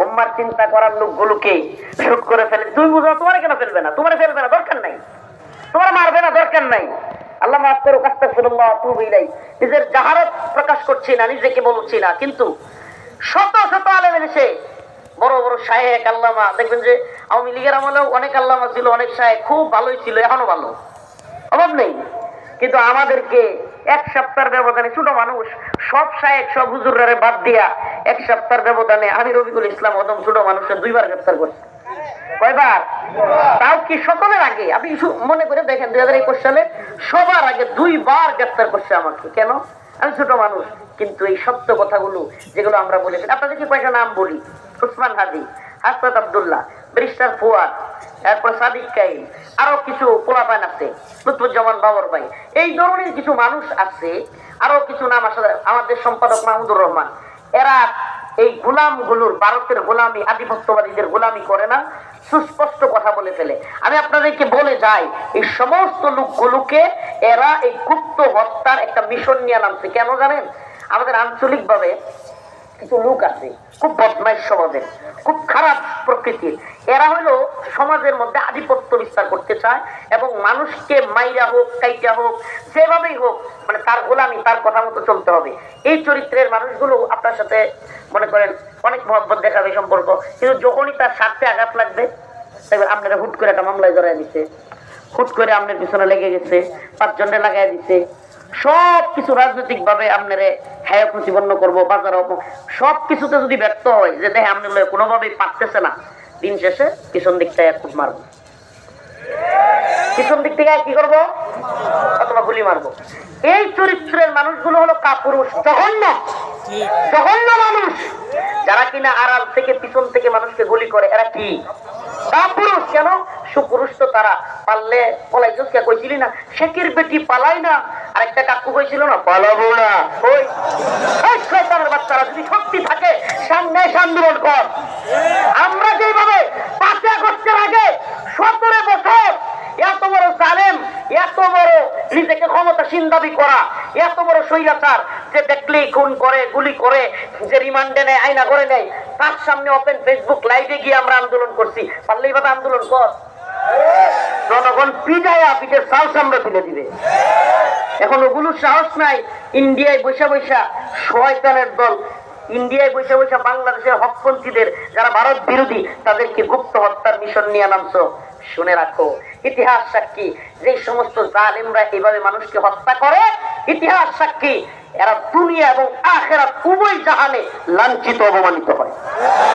উম্মার চিন্তা করার লোকগুলোকে শুট করে ফেলে। তুমি বুঝো তোমার কেন ফেলবে না, তোমার ফেলবে না, দরকার নাই, তোমার মারবে না, দরকার নাই। আল্লাহ মাফ করুক, আস্তাগফিরুল্লাহ, আতুবু ইলাইহি। নিজের জাহারত প্রকাশ করছি না, নিজেকে বলছি না, কিন্তু শত শত আলেম এসে বড় বড় শায়েখ আল্লামা দেখবেন যে আওয়ামী লীগের আমলেও অনেক আল্লামা ছিল, অনেক শায়েখ খুব ভালোই ছিল, এখনো ভালো, অভাব নেই। কিন্তু আমাদেরকে এক সপ্তাহের ব্যবধানে ছোট মানুষ সব শায়েখ সব হুজুররে বাদ দিয়া এক সপ্তাহের ব্যবধানে আমি রবিকুল ইসলাম ওদম ছোট মানুষের 2 বার গ্রেফতার করছি। কয়বার? তাও কি সকলের আগে? আপনি মনে করে দেখেন 2021 সালে সবার আগে 2 বার গ্রেফতার করছে আমাকে। কেন? আমি ছোট মানুষ, কিন্তু এই সত্য কথাগুলো যেগুলো আমরা বলেছি, আপনাদেরকে কয়েকটা নাম বলি: উসমান হাদি, হাসনাত আব্দুল্লাহ, ব্যারিস্টার ফুয়াদ, এরপর সাদিক কাইম, আরো কিছু পোলাপান আছে, লুৎফুজ্জামান বাবর ভাই, এই ধরনের কিছু মানুষ আছে, আরো কিছু নাম আছে, আমাদের সম্পাদক মাহমুদুর রহমান। এরা এই গোলামগুলোর, ভারতের গোলামি, আধিপত্যবাদীদের গোলামি করে না, সুস্পষ্ট কথা বলে ফেলে। আমি আপনাদেরকে বলে যাই, এই সমস্ত লোকগুলোকে এরা এই গুপ্ত হত্যার একটা মিশন নিয়ে নামছে। কেন জানেন? আমাদের আঞ্চলিক ভাবে কিছু লোক আছে খুব বদমাইশ স্বভাবের, খুব খারাপ প্রকৃতির। এরা হলো সমাজের মধ্যে আধিপত্য বিস্তার করতে চায় এবং মানুষকে মাইরা হোক, কাইটা হোক, যেভাবেই হোক, মানে তার গোলামি, তার কথা মতো চলতে হবে। এই চরিত্রের মানুষগুলো আপনার সাথে মনে করেন অনেক মহব্বত দেখাবে, সম্পর্ক, কিন্তু যখনই তার স্বার্থে আঘাত লাগবে, আপনারা হুট করে একটা মামলায় জড়াই দিচ্ছে, হুট করে আপনার পিছনে লেগে গেছে, 5 জনে লাগাই দিচ্ছে, সবকিছু রাজনৈতিক ভাবে আপনারে হ্যাঁ প্রতিপন্ন করবো, বাজার সবকিছুতে যদি ব্যর্থ হয়, যে দেখে আপনি কোনোভাবেই পারতেছে না, দিন শেষে পিছন দিক থেকে খুব মারবো, পিছন দিক থেকে কি করবো, অথবা গুলি মারবো। এই চরিত্রের মানুষগুলো হলো কাপুরুষ, জঘন্য জঘন্য মানুষ, যারা কিনা আড়াল থেকে পিছন থেকে মানুষকে গুলি করে। এরা কি কাপুরুষ? কেন? সুপুরুষ তো তারা। পারলে পলাইছিস কে? কইছিলি না শেখের বেটি পালাই না? আরেকটা কাকু কইছিল না পালাবো না। ওই শয়তানের বাচ্চারা, যদি শক্তি থাকে সামনে আন্দোলন কর। আমরা যেভাবে 5 আগস্টের আগে 17 বছর এত বড় জালেম, এত বড় নিজেকে ক্ষমতাসীন দাবি করা, এত বড় স্বৈরাচার, যে দেখলেই খুন করে, গুলি করে, যে রিমান্ডে নেয়, আয়না করে নেয়, তার সামনে ওপেন ফেসবুক লাইভে গিয়ে আমরা আন্দোলন করছি। পারলেই বাবা আন্দোলন কর, জনগণ পিটায়া পিঠের চাল সামনে তুলে দিবে। এখন ওগুলো সাহস নাই। ইন্ডিয়ায় বৈশা বৈশা শয়তানের দল, ইন্ডিয়ায় বৈশা বৈশা বাংলাদেশের হকপন্থীদের, যারা ভারত বিরোধী, তাদেরকে গুপ্ত হত্যার মিশন নিয়ে নামছো। শুনে রাখো, ইতিহাস সাক্ষী, যে সমস্ত জালেমরা এভাবে মানুষকে হত্যা করে, ইতিহাস সাক্ষী, এরা দুনিয়া এবং আখিরাত উভয় জাহানে লাঞ্ছিত, অপমানিত হয়।